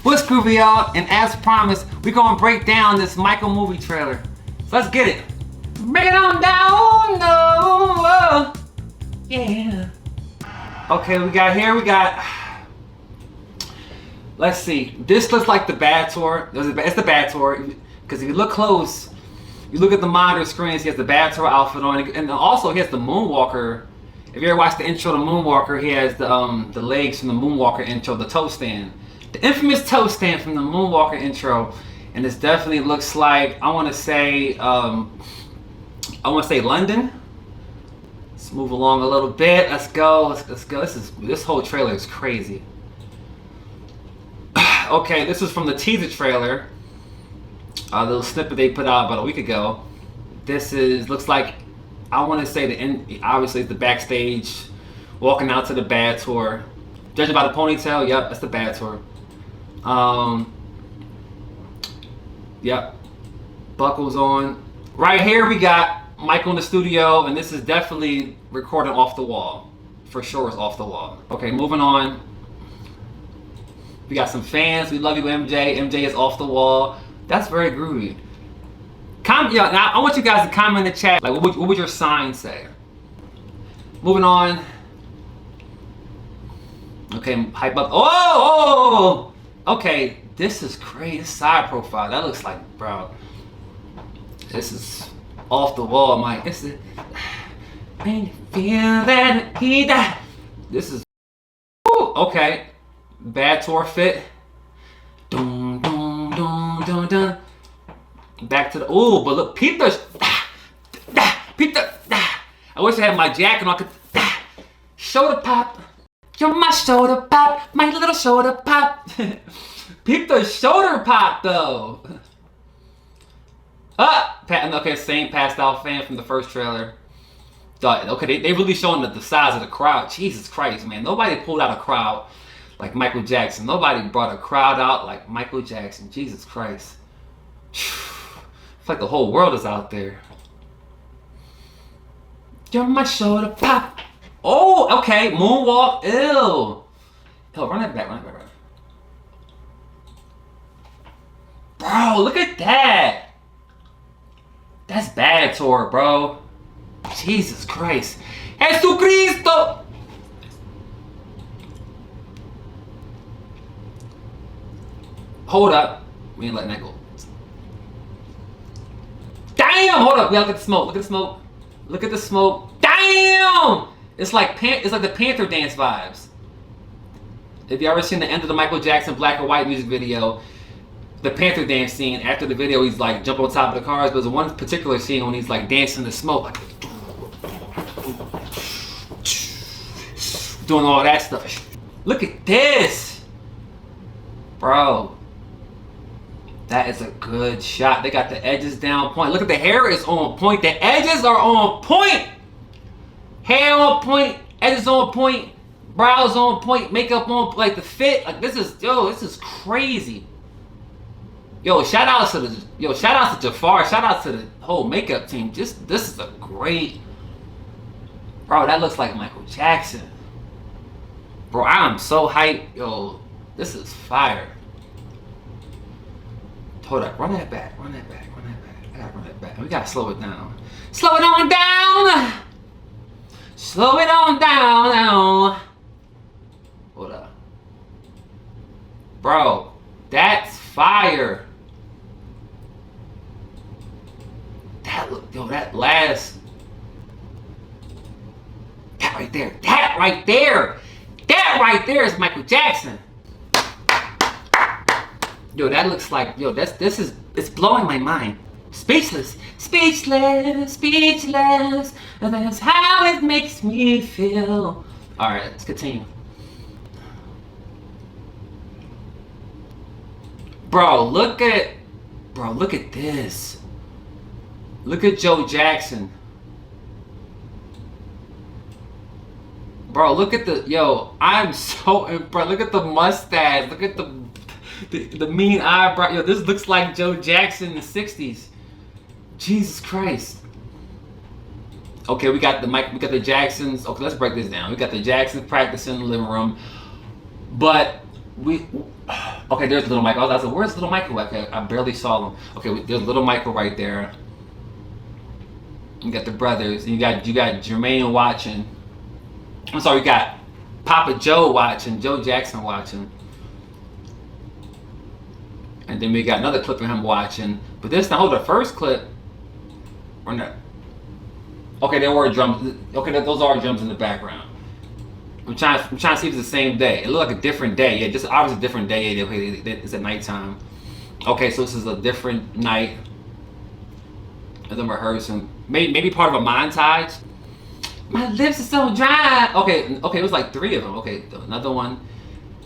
What's groovy, y'all? And as promised, we're gonna break down this Michael movie trailer. So let's get it. Break it on down, no, yeah. Okay, we got. Let's see. This looks like the Bad Tour. It's the Bad Tour because if you look close, you look at the monitor screens. He has the Bad Tour outfit on, and also he has the Moonwalker. If you ever watched the intro to Moonwalker, he has the legs from the Moonwalker intro, the toe stand. The infamous toe stand from the Moonwalker intro, and this definitely looks like I want to say London. Let's move along a little bit. Let's go. Let's go. This whole trailer is crazy. Okay, this is from the teaser trailer. A little snippet they put out about a week ago. This looks like I want to say the end. Obviously, it's the backstage, walking out to the Bad Tour. Judging by the ponytail, yep, that's the Bad Tour. Yep, buckles on. Right here we got Michael in the studio, and this is definitely recorded off the wall. For sure, it's off the wall. Okay, moving on. We got some fans. We love you, MJ. MJ is off the wall. That's very groovy. Yeah, now I want you guys to comment in the chat. Like, what would your sign say? Moving on. Okay, hype up. Oh! Okay, this is crazy. This side profile. That looks like, bro. This is off the wall, Mike. This is. When you feel that he died. This is. Ooh, okay. Bad Tour fit. Dun, dun, dun, dun, dun. Back to the. Ooh, but look, peep the. Peep the. I wish I had my jacket on. I could. Shoulder pop. You're my shoulder pop. My little shoulder pop. Peep the shoulder pop, though. Okay, same passed out fan from the first trailer. Okay, they really showing the size of the crowd. Jesus Christ, man. Nobody pulled out a crowd like Michael Jackson. Nobody brought a crowd out like Michael Jackson. Jesus Christ. It's like the whole world is out there. You're my shoulder pop. Oh, okay. Moonwalk. Ew. Oh, run it back. Bro, look at that. That's Bad Tour, bro. Jesus Christ. Jesucristo. Hold up. We ain't letting that go. Damn! Hold up. We gotta look at the smoke. Look at the smoke. Look at the smoke. Damn! It's like the Panther dance vibes. If you ever seen the end of the Michael Jackson black and white music video, the Panther dance scene, after the video he's like jumping on top of the cars, but there's one particular scene when he's like dancing in the smoke, like doing all that stuff. Look at this! Bro. That is a good shot. They got the edges down point. Look at the hair is on point. The edges are on point. Hair on point. Edges on point. Brows on point. Makeup on point. Like the fit. Like this is crazy. Yo, shout out to Jafar. Shout out to the whole makeup team. This is a great. Bro, that looks like Michael Jackson. Bro, I am so hyped. Yo, this is fire. Hold up, run that back. I gotta run that back. We gotta slow it down. Slow it on down! Slow it on down now. Hold up. Bro, that's fire. That last. That right there is Michael Jackson. Yo, that looks like, it's blowing my mind. Speechless. That's how it makes me feel. All right, let's continue. Bro, look at this. Look at Joe Jackson. Bro, look at I'm so impressed. Look at the mustache. Look at the mean eyebrow. Yo, this looks like Joe Jackson in the 60s. Jesus Christ. Okay, we got the Jacksons. Okay, let's break this down. We got the Jacksons practicing in the living room. But Okay, there's Little Michael. I was like, where's Little Michael? Okay, I barely saw him. Okay, there's Little Michael right there. You got the brothers. And you got Jermaine watching. I'm sorry, you got Papa Joe watching, Joe Jackson watching. And then we got another clip of him watching. But this time, hold the first clip. Or not. Okay, there were drums. Okay, those are drums in the background. I'm trying to see if it's the same day. It looked like a different day. Yeah, just obviously a different day. Okay, it's at nighttime. Okay, so this is a different night. And then rehearsing. Maybe part of a montage. My lips are so dry. Okay, it was like 3 of them. Okay, another one.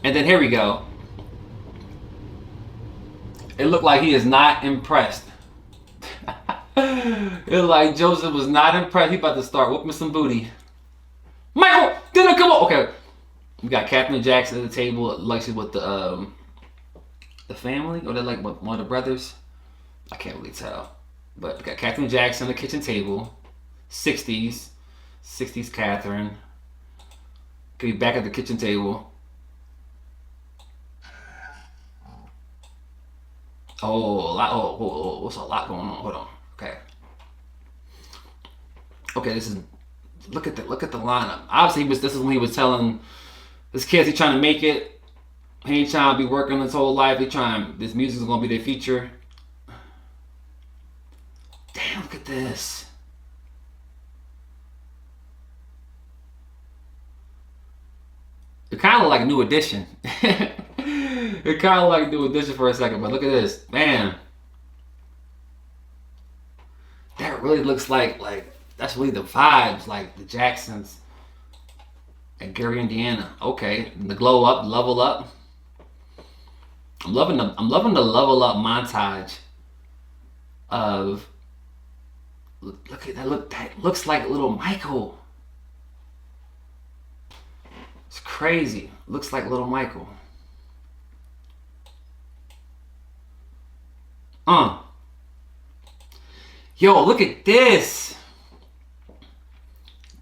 And then here we go. It looked like he is not impressed. It looked like Joseph was not impressed. He about to start whooping some booty. Michael, didn't come on. Okay, we got Captain Jackson at the table, like she's with the family, or they're like one of the brothers. I can't really tell, but we got Captain Jackson at the kitchen table, 60s Catherine. Okay, back at the kitchen table. What's a lot going on? Hold on. Okay, this is. Look at the lineup. Obviously, this is when he was telling his kids he trying to make it. He ain't trying to be working his whole life. This music is gonna be their feature. Damn, look at this. It kind of like New Edition. It kind of like New Edition for a second, but look at this, man. That really looks like that's really the vibes, like the Jacksons at Gary, Indiana. Okay, the glow up, level up. I'm loving the level up montage of. Look at that! That looks like little Michael. It's crazy. Looks like little Michael. Yo, look at this.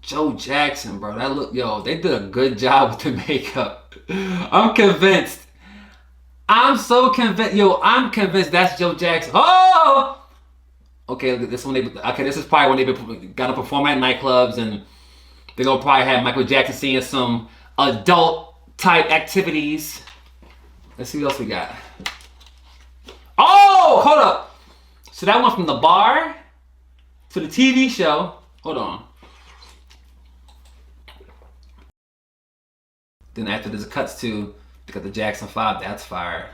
Joe Jackson, bro. They did a good job with the makeup. I'm convinced. I'm so convinced. Yo, I'm convinced that's Joe Jackson. Oh! Okay, this is probably when they gotta perform at nightclubs, and they're gonna probably have Michael Jackson seeing some adult type activities. Let's see what else we got. Oh, hold up. So that went from the bar to the TV show. Hold on. Then after this cuts to, they got the Jackson 5, that's fire.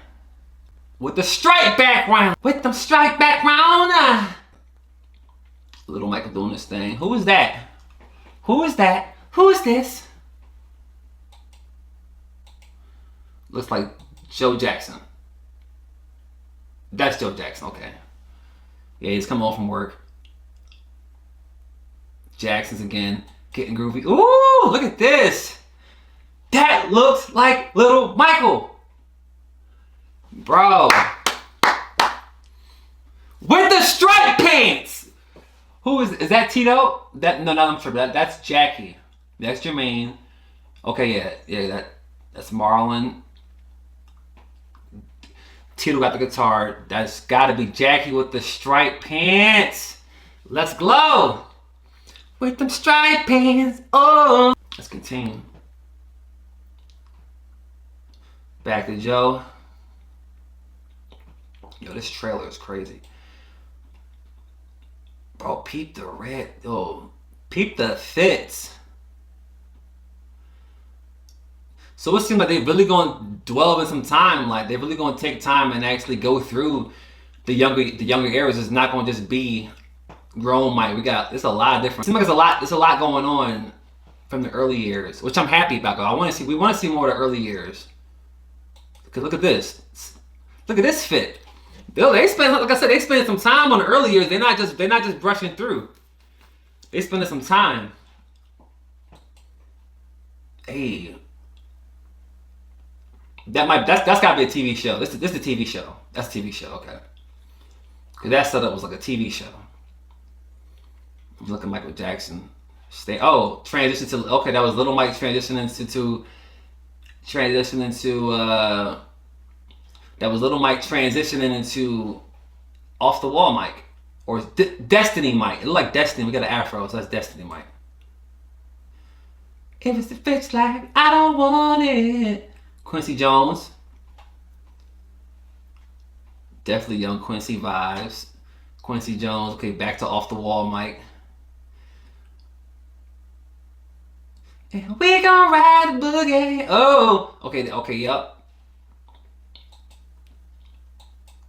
With the stripe background. Little Michael doing this thing. Who is that? Who is this? Looks like Joe Jackson. That's Joe Jackson, okay. Yeah, he's coming home from work. Jackson's again, getting groovy. Ooh, look at this. That looks like little Michael. Bro. With the striped pants. Who is that Tito? I'm sure that's Jackie. That's Jermaine. Okay, yeah, that's Marlon. Tito got the guitar. That's gotta be Jackie with the striped pants. Let's glow. With them striped pants. Oh. Let's continue. Back to Joe. Yo, this trailer is crazy. Bro, peep the red. Yo, peep the fits. So it seems like they're really going to dwell in some time. Like they're really going to take time and actually go through the younger eras. It's not going to just be grown Mike. It's a lot of different. It seems like there's a lot going on from the early years, which I'm happy about. We want to see more of the early years. Cause look at this. Look at this fit. They spend, like I said, they spend some time on the early years. They're not just brushing through. They spending some time. Hey. That's gotta be a TV show. This is a TV show. That's a TV show, okay. Cause that setup was like a TV show. Look at Michael Jackson. Transition to, okay, that was Little Mike's transition into That was Little Mike transitioning into Off the Wall Mike. Or Destiny Mike. It looked like Destiny. We got an afro, so that's Destiny Mike. If it's a fix like I don't want it. Quincy Jones. Definitely young Quincy vibes. Quincy Jones. Okay, back to Off the Wall Mike. And we gon' ride the boogie. Oh, okay, yep.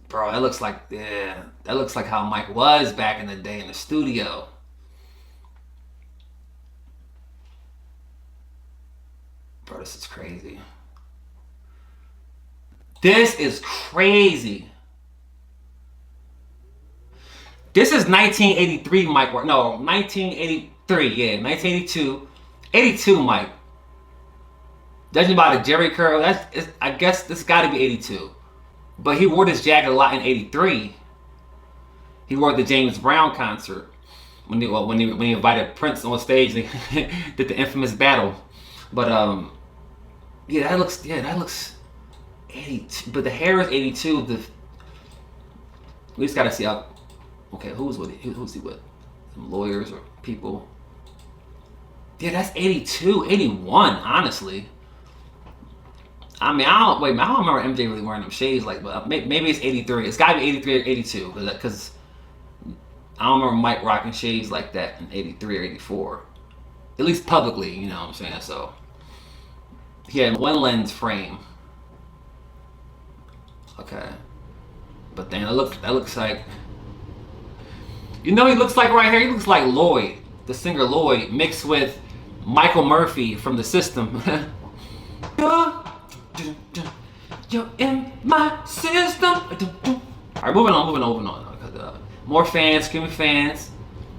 Bro, that looks like, yeah, that looks like how Mike was back in the day in the studio. Bro, this is crazy. This is crazy. This is 1983 Mike. No, 1983. Yeah, 1982. 82 Mike. Judging by the Jerry curl, I guess this got to be 82. But he wore this jacket a lot in 83. He wore the James Brown concert when he invited Prince on stage and did the infamous battle. But yeah, that looks 82. But the hair is 82. We just gotta see how. Okay, who's he with? Some lawyers or people. Yeah, that's 82, 81, honestly. I mean, I don't remember MJ really wearing them shades like, but maybe it's 83. It's gotta be 83 or 82, because I don't remember Mike rocking shades like that in 83 or 84. At least publicly, you know what I'm saying? So, he had one lens frame. Okay. But then that looks like, you know, he looks like right here, he looks like Lloyd, the singer Lloyd, mixed with Michael Murphy from The System. You're in my system. Alright, moving on. More fans, screaming fans,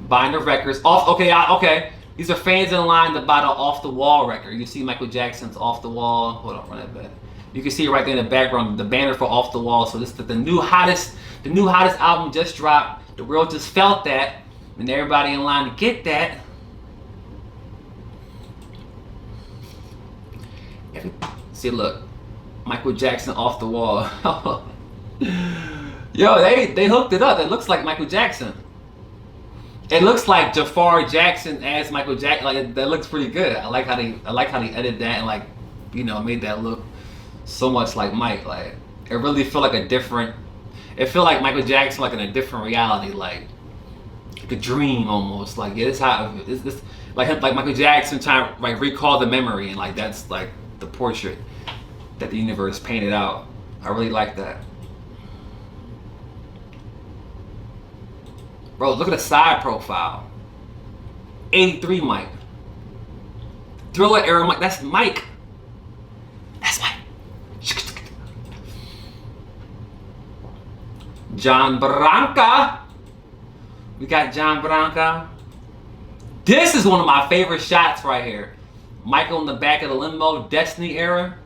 buying the records. Okay. These are fans in line to buy the Off the Wall record. You see Michael Jackson's Off the Wall. Hold on, run that back. You can see it right there in the background, the banner for Off the Wall. So this is the new hottest album just dropped. The world just felt that, and everybody in line to get that. See, look, Michael Jackson Off the Wall. Yo, they hooked it up. It looks like Michael Jackson. It looks like Jafar Jackson as Michael Jackson. Like, that looks pretty good. I like how they edited that and, like, you know, made that look so much like Mike. Like, it really felt like a different. It felt like Michael Jackson, like in a different reality, like a dream almost. Like, yeah, this how this like Michael Jackson trying to like recall the memory, and like that's like the portrait that the universe painted out. I really like that. Bro, look at the side profile. 83 Mike. Thriller era Mike. That's Mike. That's Mike. John Branca. We got John Branca. This is one of my favorite shots right here. Michael in the back of the limo, Destiny era.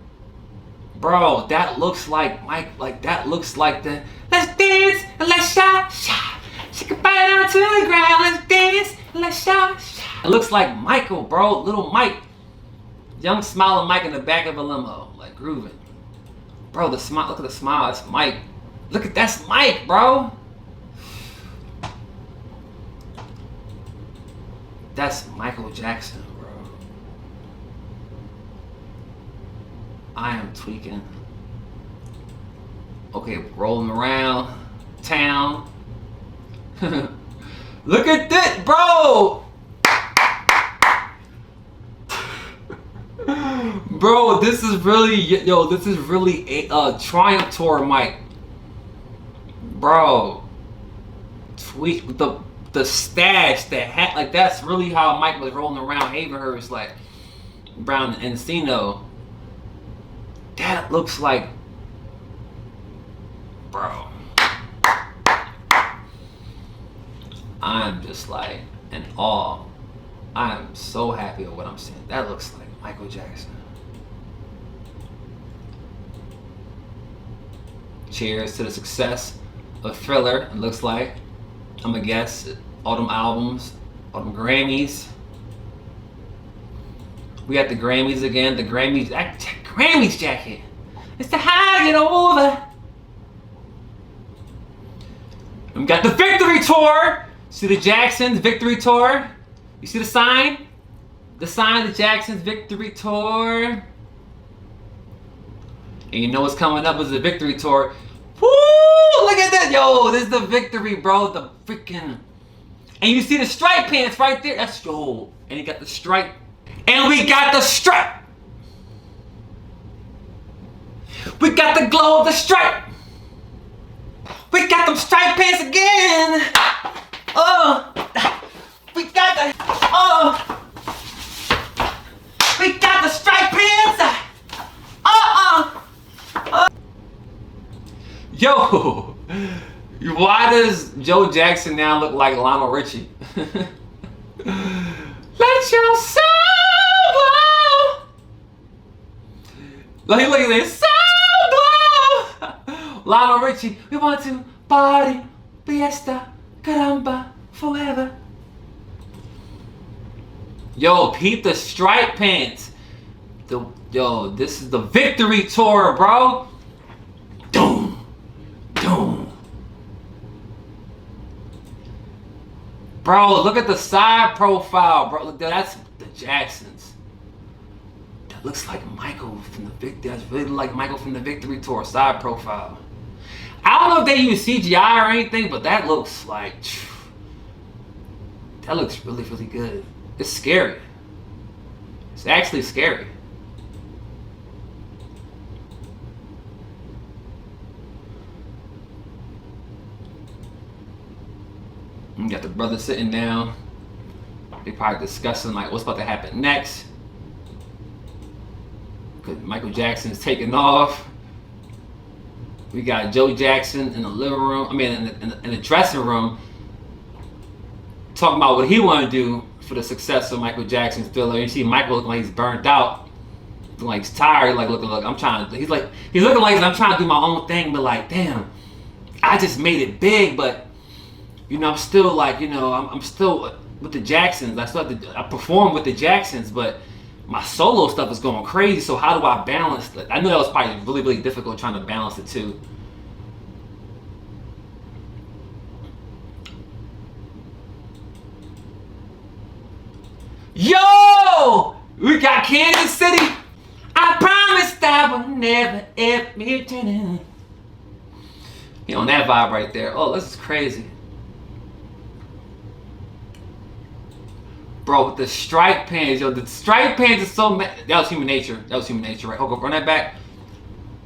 Bro, that looks like Mike. Like, that looks like the let's dance and let's shot. Shake it right down to the ground. Let's dance and let's shot. It looks like Michael, bro. Little Mike. Young smiling Mike in the back of a limo. Like, grooving. Bro, the smile. Look at the smile. That's Mike. Look at that's Mike, bro. That's Michael Jackson, bro. I am tweaking. Okay, rolling around town. Look at this, bro. Bro, this is really a Triumph Tour Mike. Bro, tweak the stash, the hat, like that's really how Mike was rolling around Havenhurst, like Brown and Encino. That looks like, bro. I'm just like in awe. I am so happy with what I'm seeing. That looks like Michael Jackson. Cheers to the success of Thriller. It looks like, I'm gonna guess, all them albums, all them Grammys. We got the Grammys again. The Grammys jacket. It's the how to get over. We got the victory tour. See the Jacksons victory tour? You see the sign? The sign, the Jacksons victory tour. And you know what's coming up is the victory tour. Woo! Look at that. Yo, this is the victory, bro. The freaking... And you see the stripe pants right there. That's yo. And you got the stripe. And we got the stripe. We got the glow of the stripe. We got them stripe pants again. We got the we got the stripe pants. Yo, why does Joe Jackson now look like Lionel Richie? Let your soul glow. Look at this. Soul glow. Lionel Richie, we want to party, fiesta, caramba, forever. Yo, peep the stripe pants. Yo, this is the victory tour, bro. Doom, doom. Bro, look at the side profile, bro. Look, that's the Jacksons. That looks like Michael from the victory. That's really like Michael from the victory tour side profile. I don't know if they use CGI or anything, but that looks like, that looks really, really good. It's scary. It's actually scary. You got the brothers sitting down. They probably discussing like what's about to happen next. Cause Michael Jackson's taking off. We got Joe Jackson in the living room. I mean, in the dressing room, talking about what he want to do for the success of Michael Jackson's Thriller. You see Michael looking like he's burnt out, looking like he's tired. Like look, I'm trying. He's looking like I'm trying to do my own thing, but like, damn, I just made it big, but you know, I'm still like, you know, I'm still with the Jacksons. I perform with the Jacksons, but my solo stuff is going crazy. So how do I balance that? I know that was probably really, really difficult trying to balance the two. Yo! We got Kansas City. I promised I would never ever be returning. You know, on that vibe right there. Oh, this is crazy. Bro, with the stripe pants, yo, the stripe pants is so that was human nature. That was human nature, right? Hold on, run that back.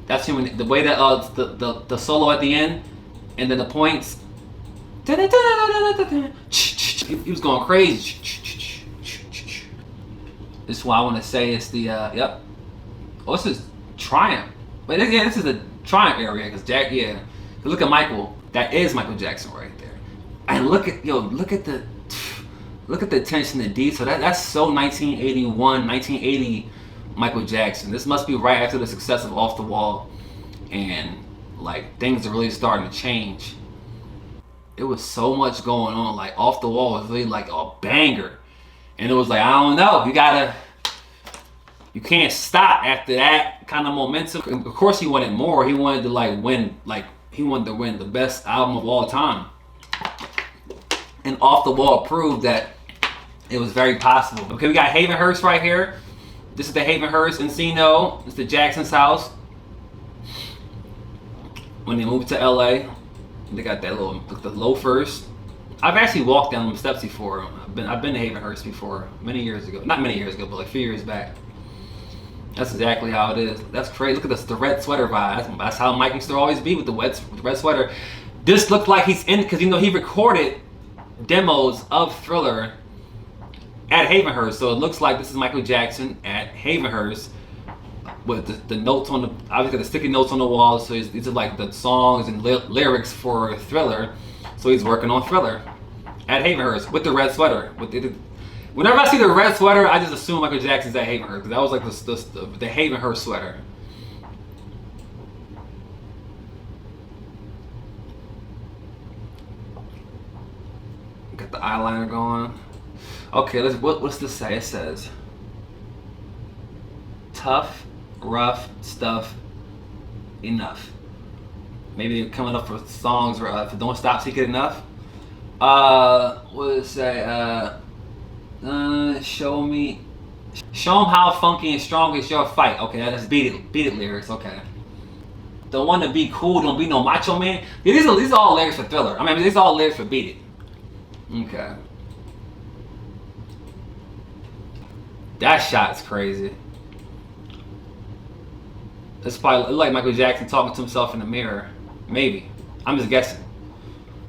That's human. The way that the solo at the end, and then the points. He was going crazy. This is what I want to say. It's the yep. Oh, this is Triumph. But again, this is the Triumph area because Jack. Yeah, look at Michael. That is Michael Jackson right there. And look at the attention to detail. That's so 1981, 1980 Michael Jackson. This must be right after the success of Off the Wall, and like things are really starting to change. It was so much going on. Like Off the Wall was really like a banger, and it was like, I don't know, you can't stop after that kind of momentum. Of course, he wanted more. He wanted to win the best album of all time. And Off the Wall proved that it was very possible. Okay, we got Havenhurst right here. This is the Havenhurst Encino. It's the Jackson's house. When they moved to LA, they got the loafers. I've actually walked down them steps before. I've been to Havenhurst before, many years ago. Not many years ago, but like a few years back. That's exactly how it is. That's crazy. Look at this, the red sweater vibe. That's how Mike used to always be with the red sweater. This looked like he's in, because you know he recorded demos of Thriller at Havenhurst, so it looks like this is Michael Jackson at Havenhurst with the notes on the, obviously the sticky notes on the wall. So these are like the songs and lyrics for Thriller. So he's working on Thriller at Havenhurst with the red sweater. Whenever I see the red sweater, I just assume Michael Jackson's at Havenhurst, because that was like the Havenhurst sweater. Got the eyeliner going. Okay, what's this say? It says, tough, rough stuff, enough. Maybe coming up for songs for Don't Stop Till You Get Enough. What did it say? Show me. Show them how funky and strong is your fight. Okay, that's beat it lyrics. Okay. Don't want to be cool, don't be no macho man. Yeah, these are all lyrics for Thriller. I mean, these are all lyrics for Beat It. Okay. That shot's crazy. It's probably like Michael Jackson talking to himself in the mirror. Maybe. I'm just guessing.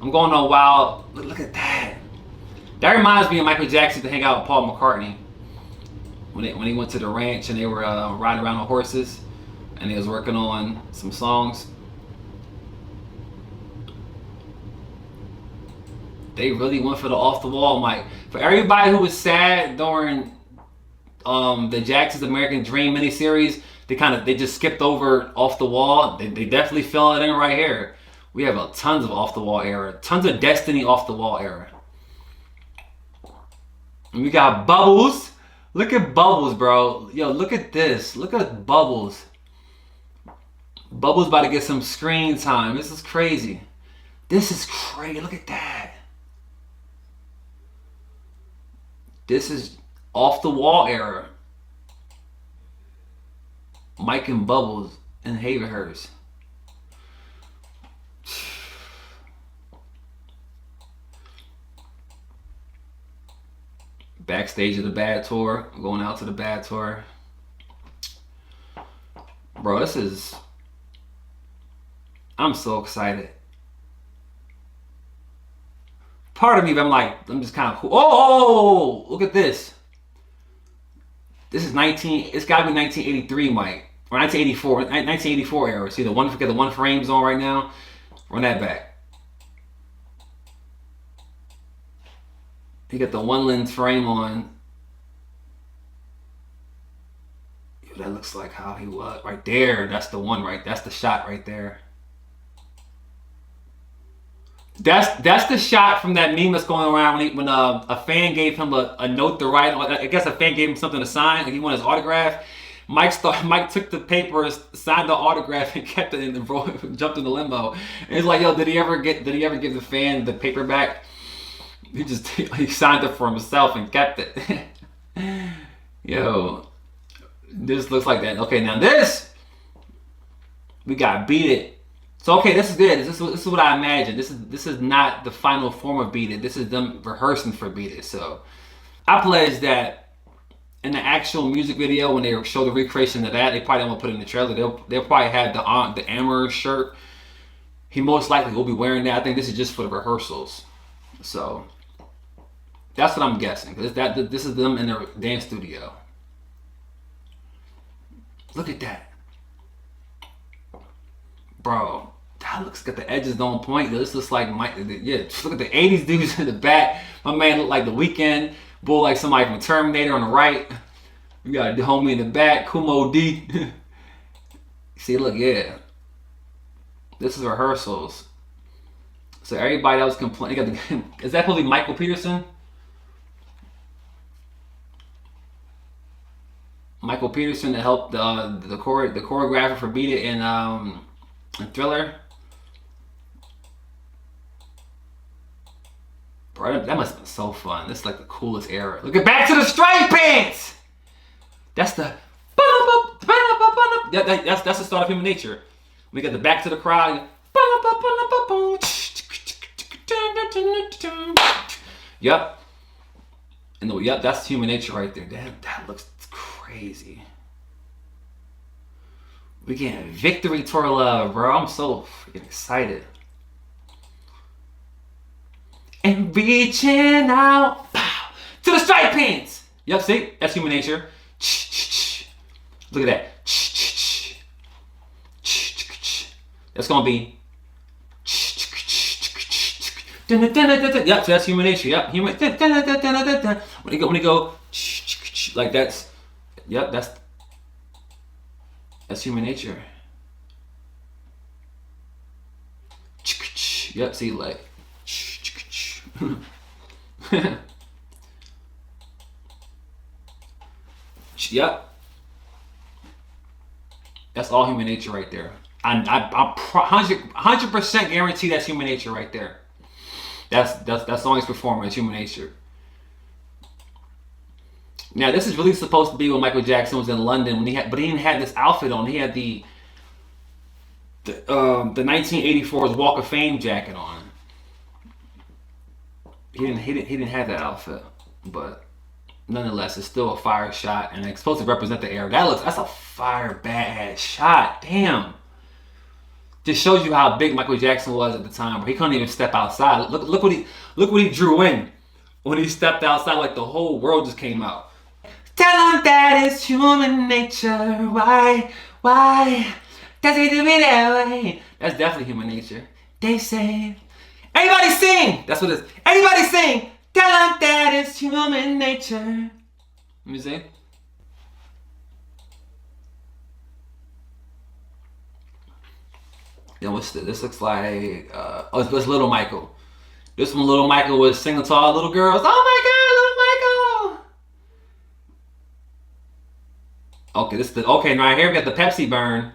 I'm going on wild. Look at that. That reminds me of Michael Jackson to hang out with Paul McCartney. When he went to the ranch and they were riding around on horses. And he was working on some songs. They really went for the off the wall mic. For everybody who was sad during the Jackson's American Dream miniseries, they just skipped over off the wall. They definitely fill it in right here. We have tons of off the wall era, tons of Destiny off the wall era. And we got Bubbles. Look at Bubbles, bro. Yo, look at this. Look at Bubbles. Bubbles about to get some screen time. This is crazy. This is crazy. Look at that. This is off the wall era. Mike and Bubbles and Havenhurst. Backstage of the Bad Tour. Going out to the Bad Tour. Bro, this is... I'm so excited. Part of me, I'm just kind of cool. Oh, look at this. This is it's gotta be 1983, Mike. Or 1984 era. See the one frame's on right now? Run that back. You got the one lens frame on. Yo, that looks like how he was. Right there, that's the one, right? That's the shot right there. That's the shot from that meme that's going around when a fan gave him a note to write. I guess a fan gave him something to sign, like he wanted his autograph. Mike took the paper, signed the autograph, and kept it, and jumped in the limo. And he's like, "Yo, did he ever give the fan the paper back?" He signed it for himself and kept it. Yo, this looks like that. Okay, now this we got Beat It. So okay, this is good. This is what I imagine. This is not the final form of Beat It. This is them rehearsing for Beat It. So I pledge that in the actual music video, when they show the recreation of that, they probably don't want to put it in the trailer. They'll probably have the Amber shirt. He most likely will be wearing that. I think this is just for the rehearsals. So that's what I'm guessing. This is them in their dance studio. Look at that. Bro, that looks got the edges on point. This looks like look at the 80s dudes in the back. My man looked like The Weeknd. Bull like somebody from Terminator on the right. We got the homie in the back, Kumo D. See, look, yeah. This is rehearsals. So everybody that was complaining, is that probably Michael Peterson? Michael Peterson that helped the choreographer for Beat It and Thriller. Bro, that must have been so fun. This is like the coolest era. Look at Back to the Straight Pants! That's the... That's the start of Human Nature. We got the Back to the Crowd. Yep. And yep, that's Human Nature right there. That looks crazy. We getting Victory Tour love, bro. I'm so freaking excited. And reaching out to the Striped Pants. Yep, see? That's Human Nature. Look at that. That's gonna be. Yep, so that's Human Nature. Yep, human. When you go, like that's. Yep, that's Human Nature. Yep, see, like. Yep. That's all Human Nature right there. I'm 100% guarantee that's Human Nature right there. That song he's performing is Human Nature. Now this is really supposed to be when Michael Jackson was in London but he didn't have this outfit on. He had the 1984's Walk of Fame jacket on. He didn't have that outfit, but nonetheless, it's still a fire shot, and it's supposed to represent the era. That's a fire bad shot. Damn. Just shows you how big Michael Jackson was at the time, where he couldn't even step outside. Look what he drew in when he stepped outside. Like the whole world just came out. Tell him that it's human nature. Why does he do me that way? That's definitely Human Nature. They say, everybody sing. That's what it is. Everybody sing. Tell him that it's human nature. Let me see. Then what's this? This looks like it's Little Michael. This one, Little Michael was singing to all little girls. Oh my God, Little Michael. Okay, right here we got the Pepsi burn.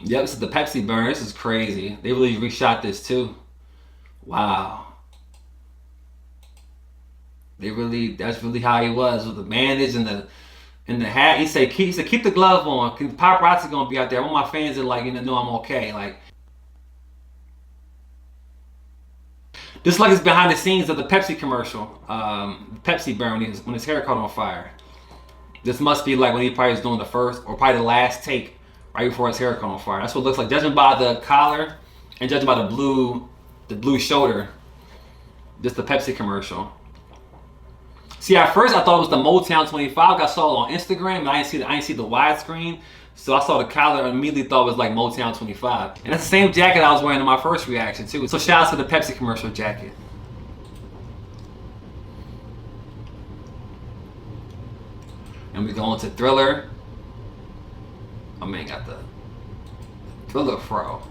Yep, this is the Pepsi burn. This is crazy. They really reshot this too. Wow. That's really how he was with the bandage and the hat. He said keep the glove on. Paparazzi gonna be out there. All my fans are like, know I'm okay. Like, this like it's behind the scenes of the Pepsi commercial. Pepsi burn when his hair caught on fire. This must be like when he probably was doing the first or probably the last take right before his hair caught on fire. That's what it looks like, judging by the collar and judging by the blue shoulder. Just the Pepsi commercial. See, at first I thought it was the Motown 25. I saw it on Instagram, and I didn't see the widescreen. So I saw the collar and immediately thought it was like Motown 25. And that's the same jacket I was wearing in my first reaction too. So shout out to the Pepsi commercial jacket. And we go into Thriller. My man got the Thriller fro.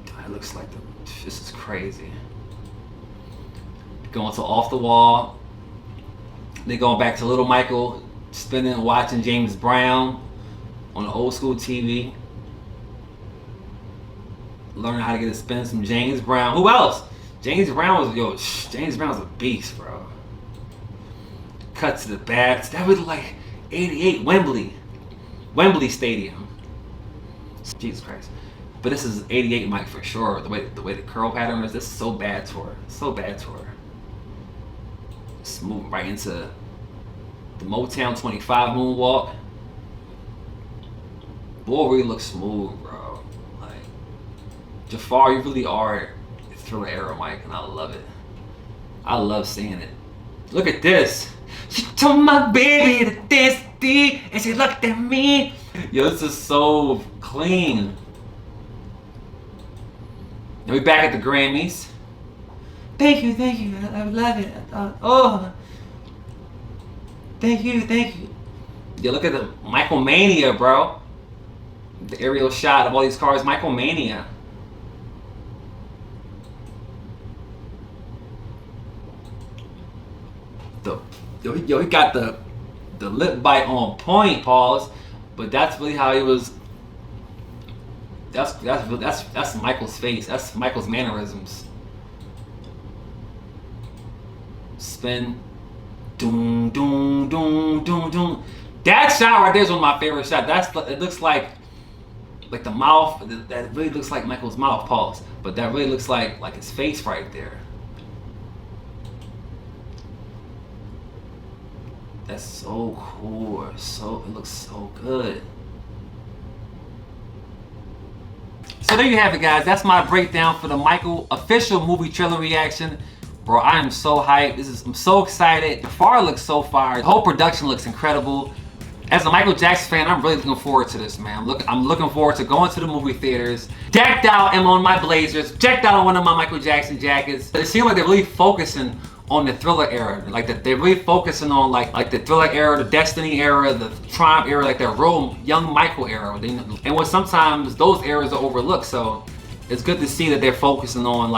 It looks like this is crazy. Going to Off the Wall. They going back to Little Michael, spinning and watching James Brown on the old school TV. Learning how to get a spin some James Brown. Who else? James Brown was a beast, bro. Cut to the bats. That was like 88 Wembley Stadium. Jesus Christ. But this is 88 Mike for sure. The way the curl pattern is, this is so bad to her. So bad to her. Just moving right into the Motown 25 moonwalk. Boy, really looks smooth, bro. Like, Jafar, you really are Thriller era, Mike, and I love it. I love seeing it. Look at this. She told my baby to dance deep, and she looked at me. Yo, this is so clean. And we back at the Grammys. Thank you. I love it. Thank you. Yeah, look at the Michael Mania, bro. The aerial shot of all these cars, Michael Mania. He got the lip bite on point, pause. But that's really how he was. That's Michael's face. That's Michael's mannerisms. Spin. Doom. That shot right there is one of my favorite shots. It looks like the mouth. That really looks like Michael's mouth, pause. But that really looks like his face right there. That's so cool. It looks so good. So there you have it, guys. That's my breakdown for the Michael official movie trailer reaction. Bro, I am so hyped. I'm so excited. The far looks so fire. The whole production looks incredible. As a Michael Jackson fan, I'm really looking forward to this, man. I'm looking forward to going to the movie theaters. Decked out and on my blazers. Decked out on one of my Michael Jackson jackets. It seems like they're really focusing on the Thriller era. Like that they're really focusing on like the Thriller era, the Destiny era, the Triumph era, like that real young Michael era. And what sometimes those eras are overlooked. So it's good to see that they're focusing on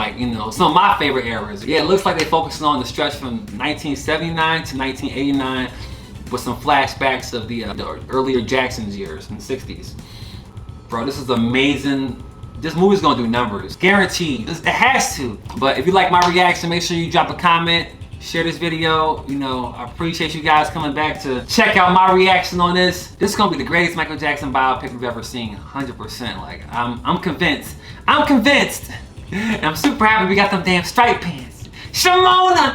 some of my favorite eras. Yeah, it looks like they're focusing on the stretch from 1979 to 1989 with some flashbacks of the earlier Jackson's years in the 60s. Bro, this is amazing. This movie's gonna do numbers. Guaranteed. It has to. But if you like my reaction, make sure you drop a comment. Share this video. You know, I appreciate you guys coming back to check out my reaction on this. This is gonna be the greatest Michael Jackson biopic we've ever seen. 100%. Like, I'm convinced. I'm convinced. And I'm super happy we got them damn striped pants. Shimona!